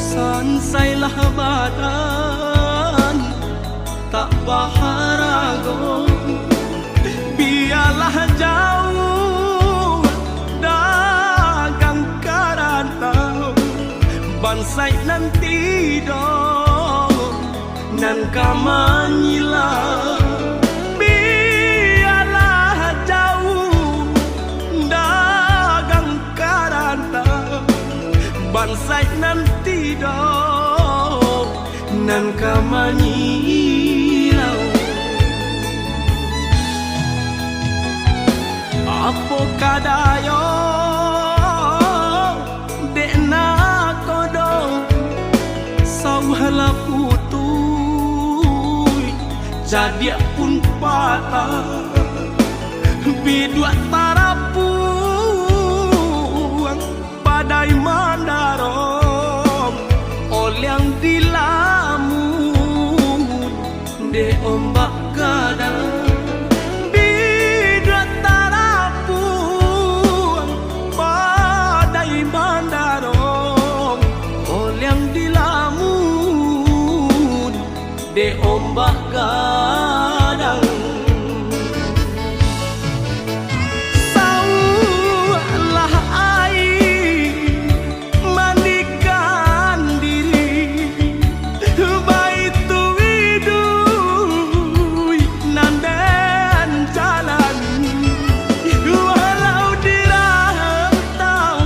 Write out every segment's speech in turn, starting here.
Sansailah badan tak baharago, biarlah jauh dagang karantau, bansai nanti dong nan kamanyila. Biarlah jauh dagang karantau, bansai nanti dong nan kamanyilau. Apo kadayo dekna kodong sauhala putui jadi pun patah bidua tarapuang badai mandarom yang dilamun de ombak kadang bidua tarapuang badai mandarom yang dilamun de ombak kadang. Saulah air mandikan baitu widui nandan jalan, walau dirantau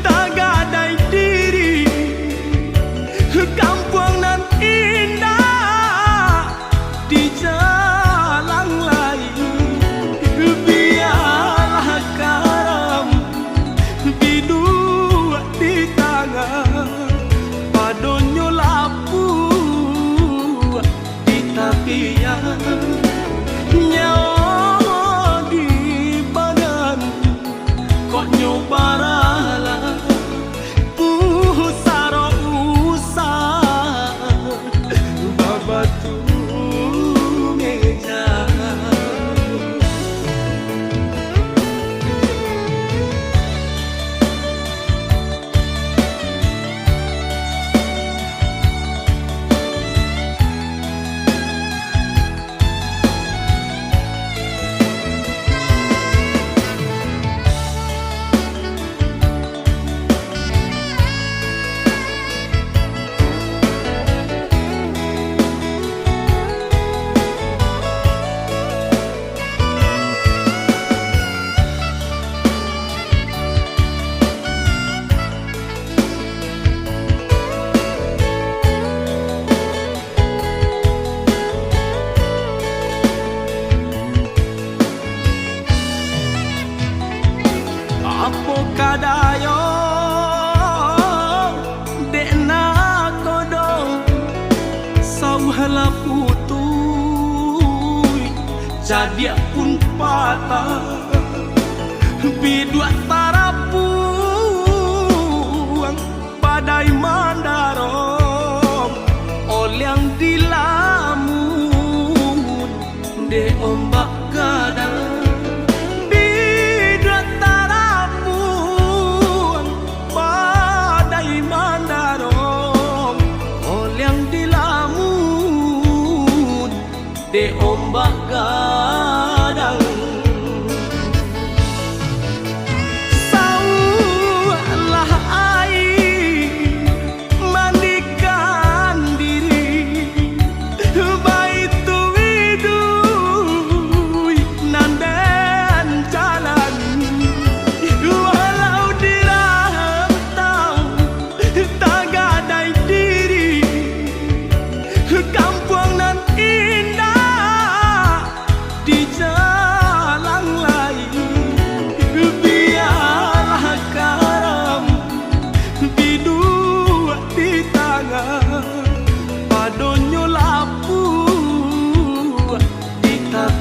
tak gadai diri, kampung nan indah di jalan lain. Biarlah karam bidua di tangan, padonyo lapu di tapian, nyawa di badan kok nyobarala pusaro usah babatu meja. Apo kadayo dekna kodong sauhala putui jadi pun patah bidua tarapuang badai mandarom yang dilamun de ombak kadang. De ombak gadang saulah air mandikan diri baitu widui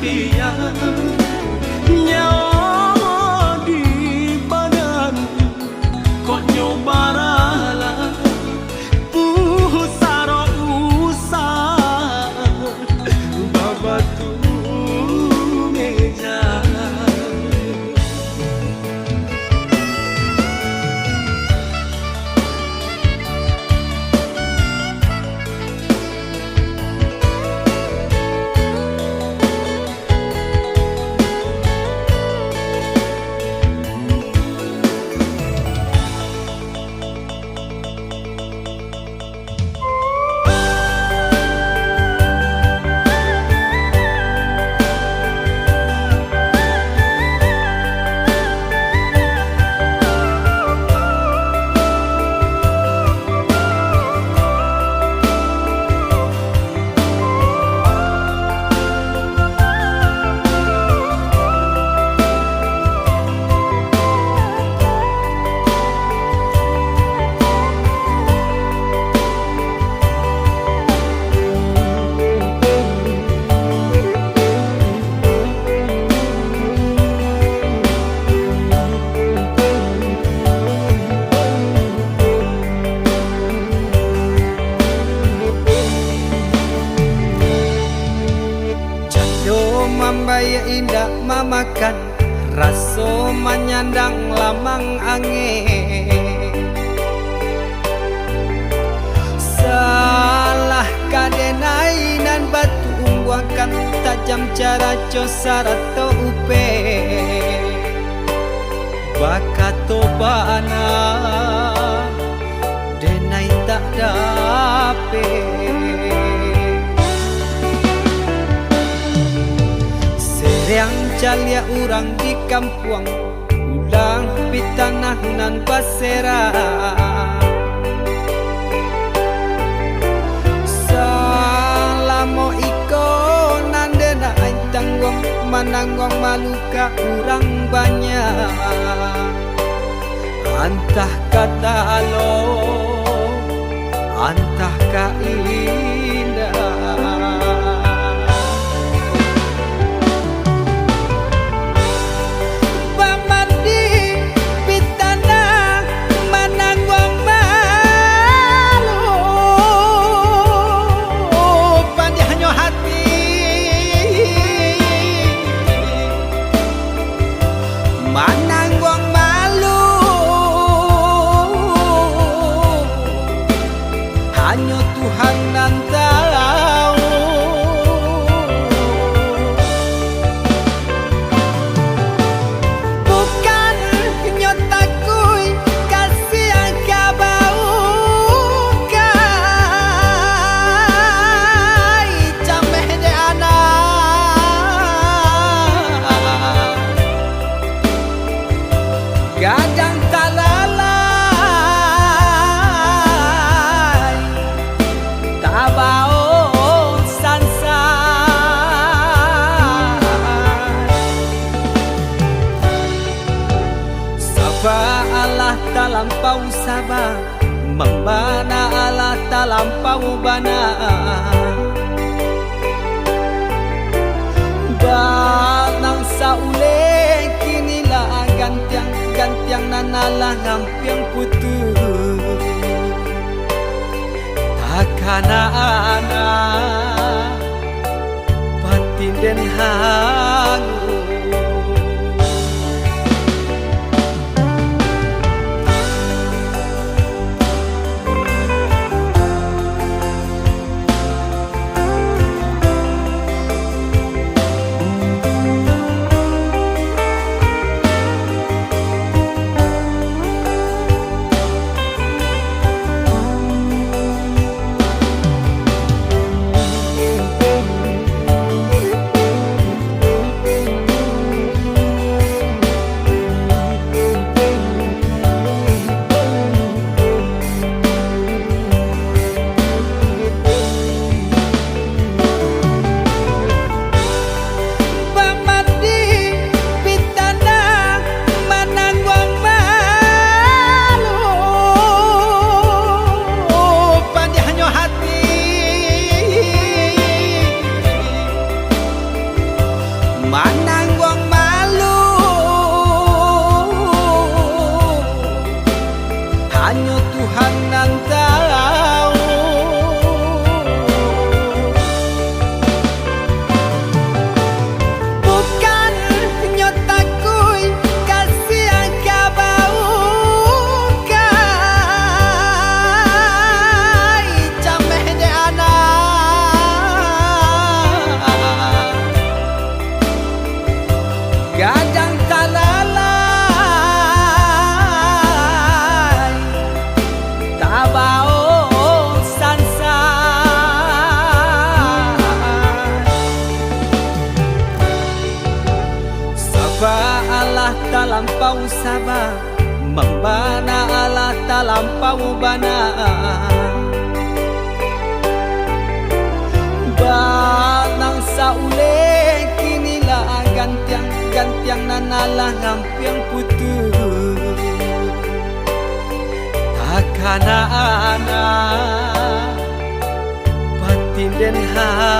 ia nyawa di badan kok nyobaralah pusaro usah babatu meja. Mambaya indah mamakan raso menyandang lamang angin. Salah kadenai nan batu umbuakan tajam cara cosara to upe bakato bana denai tak dape. Yang calia orang di kampung ulang pitanah nan basera. Salamo iko nandena tanggung mananggong maluka orang banyak. Antah kata alo, antah ka indah. Mananggong malu hanya Tuhan nan tahu. Bukan nyotakui kasih angka bau kai cameh de anak gadang talalai tabao sansai. Sabah Allah talampau sabah, membana Allah talampau bana. Banang saule kinilah gantiang nanalah ngampiang putus takana anak batin den hangu. talampau sabar, membana Allah talampau bana. Banang saule kinilah gantiang nanalah ngampiang putus. Takana anak batin den ha